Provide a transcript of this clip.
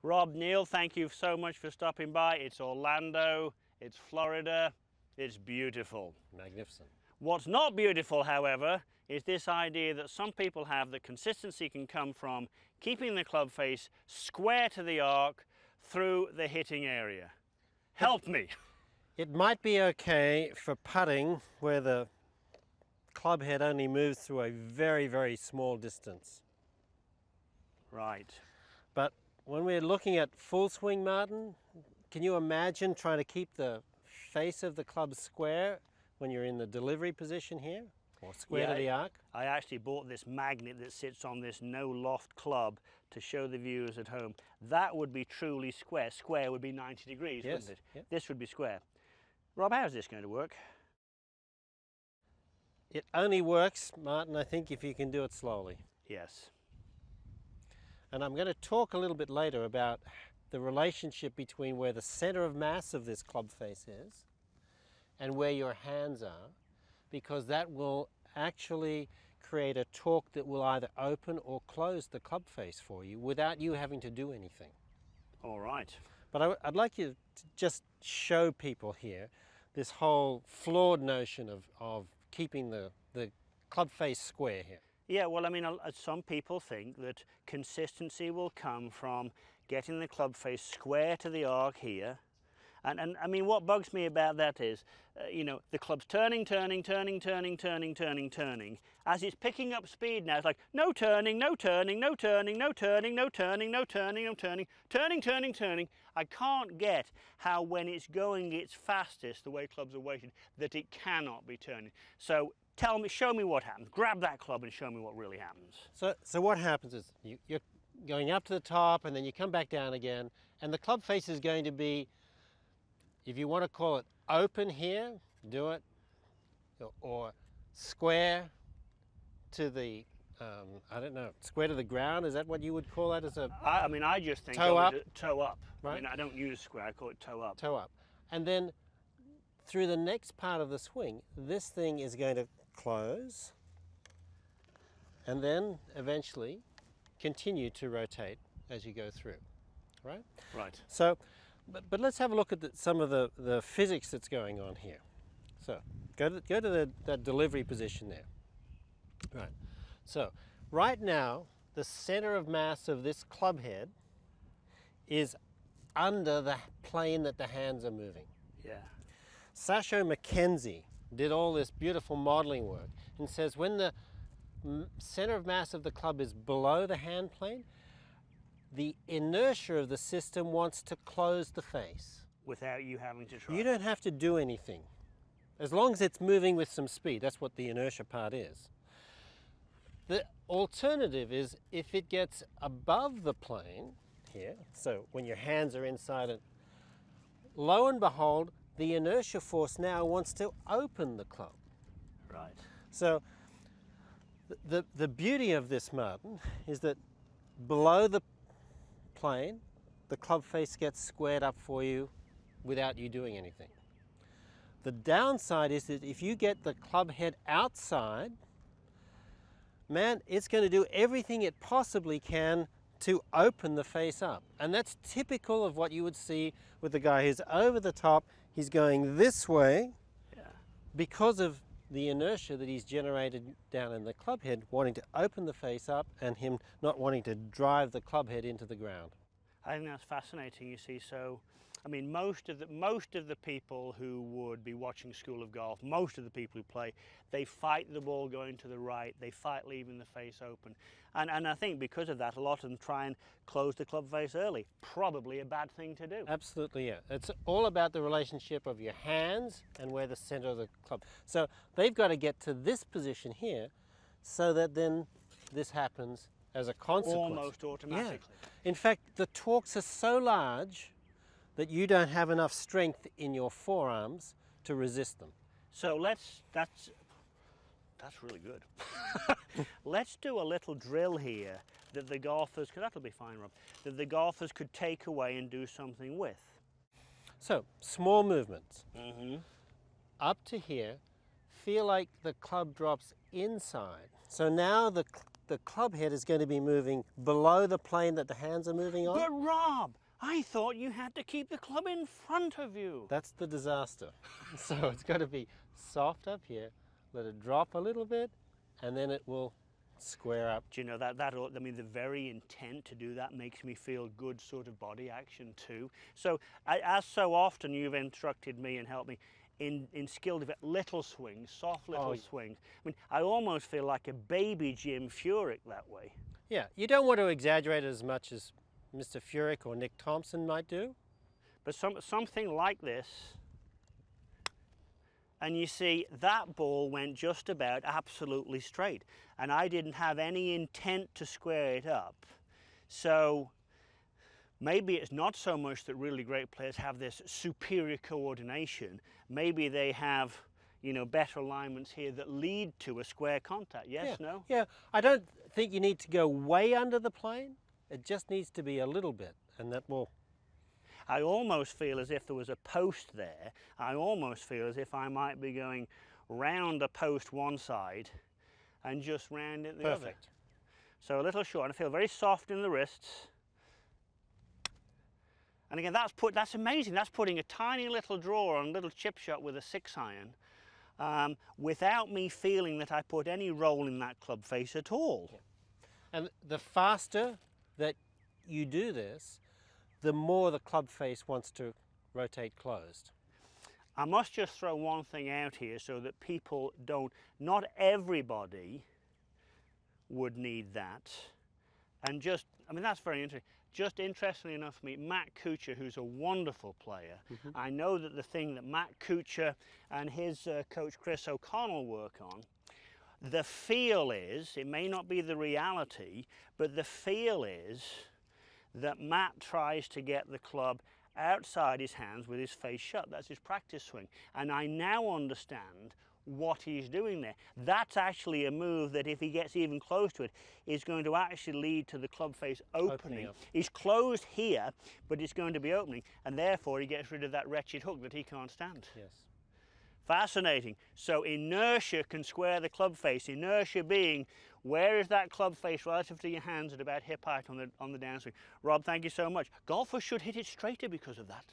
Rob, Neil, thank you so much for stopping by. It's Orlando, it's Florida, it's beautiful. Magnificent. What's not beautiful, however, is this idea that some people have that consistency can come from keeping the club face square to the arc through the hitting area. Help me. It might be okay for putting where the club head only moves through a very, very small distance. Right. But when we're looking at full swing, Martin, can you imagine trying to keep the face of the club square when you're in the delivery position here, or square to the arc? I actually bought this magnet that sits on this no loft club to show the viewers at home. That would be truly square. Square would be 90 degrees, Yes. wouldn't it? Yep. This would be square. Rob, how's this going to work? It only works, Martin, I think, if you can do it slowly. Yes. And I'm going to talk a little bit later about the relationship between where the center of mass of this club face is and where your hands are, because that will actually create a torque that will either open or close the club face for you without you having to do anything. All right. But I'd like you to just show people here this whole flawed notion of keeping the club face square here. Yeah, well, I mean, some people think that consistency will come from getting the club face square to the arc here. And I mean, what bugs me about that is, you know, the club's turning. As it's picking up speed now, it's like, no turning. I can't get how when it's going its fastest, the way clubs are weighted, that it cannot be turning. So tell me, show me what happens. Grab that club and show me what really happens. So what happens is you're going up to the top and then you come back down again, and the club face is going to be, if you want to call it open here, do it, or square to the, I don't know, square to the ground. Is that what you would call that? As a I mean, I just think toe up? Toe up. Right. I mean, I don't use square, I call it toe up. Toe up. And then through the next part of the swing, this thing is going to close and then eventually continue to rotate as you go through, right? Right. So, but let's have a look at some of the physics that's going on here. So go to that delivery position there. Right. So right now, the center of mass of this club head is under the plane that the hands are moving. Yeah. Sasho Mackenzie did all this beautiful modeling work and says when the center of mass of the club is below the hand plane, the inertia of the system wants to close the face. Without you having to try. You don't have to do anything. As long as it's moving with some speed, that's what the inertia part is. The alternative is if it gets above the plane here, so when your hands are inside it, lo and behold, the inertia force now wants to open the club. Right. So the beauty of this, Martin, is that below the plane, the club face gets squared up for you without you doing anything. The downside is that if you get the club head outside, man, it's going to do everything it possibly can to open the face up. And that's typical of what you would see with the guy who's over the top. He's going this way because of the inertia that he's generated down in the club head, wanting to open the face up and him not wanting to drive the club head into the ground. I think that's fascinating, you see. So, I mean, most of the people who would be watching School of Golf, most of the people who play, they fight the ball going to the right, they fight leaving the face open. And I think because of that, a lot of them try and close the club face early. Probably a bad thing to do. Absolutely, yeah. It's all about the relationship of your hands and where the center of the club. So they've got to get to this position here so that then this happens as a consequence. Almost automatically. Yeah. In fact, the torques are so large that you don't have enough strength in your forearms to resist them. So that's really good. Let's do a little drill here that the golfers, because that'll be fine, Rob, that the golfers could take away and do something with. So, small movements. Mm-hmm. Up to here, feel like the club drops inside. So now the the club head is going to be moving below the plane that the hands are moving on. But Rob, I thought you had to keep the club in front of you. That's the disaster. So it's got to be soft up here, let it drop a little bit, and then it will square up. Do you know that I mean, the very intent to do that makes me feel good sort of body action too. So as so often you've instructed me and helped me in skill development, little swings, soft little swings. I mean, I almost feel like a baby Jim Furyk that way. Yeah, you don't want to exaggerate it as much as Mr. Furyk or Nick Thompson might do. But something like this, and you see that ball went just about absolutely straight, and I didn't have any intent to square it up. So maybe it's not so much that really great players have this superior coordination. Maybe they have, you know, better alignments here that lead to a square contact. Yes, Yeah. no? Yeah, I don't think you need to go way under the plane. It just needs to be a little bit, and that will... I almost feel as if there was a post there. I almost feel as if I might be going round a post one side and just round it the other. Perfect. So a little short. I feel very soft in the wrists. And again, that's amazing. That's putting a tiny little draw on a little chip shot with a 6-iron without me feeling that I put any roll in that club face at all. Yeah. And the faster that you do this, the more the club face wants to rotate closed. I must just throw one thing out here so that people don't, not everybody would need that. And just, I mean, that's very interesting. Just interestingly enough for me, Matt Kuchar, who's a wonderful player, I know that the thing that Matt Kuchar and his coach Chris O'Connell work on, the feel is, it may not be the reality, but the feel is that Matt tries to get the club outside his hands with his face shut. That's his practice swing. And I now understand what he's doing there. That's actually a move that if he gets even close to it is going to actually lead to the club face opening. He's closed here, but it's going to be opening, and therefore he gets rid of that wretched hook that he can't stand. Yes. Fascinating. So inertia can square the club face. Inertia being, where is that club face relative to your hands at about hip height on the downswing? Rob, thank you so much. Golfers should hit it straighter because of that.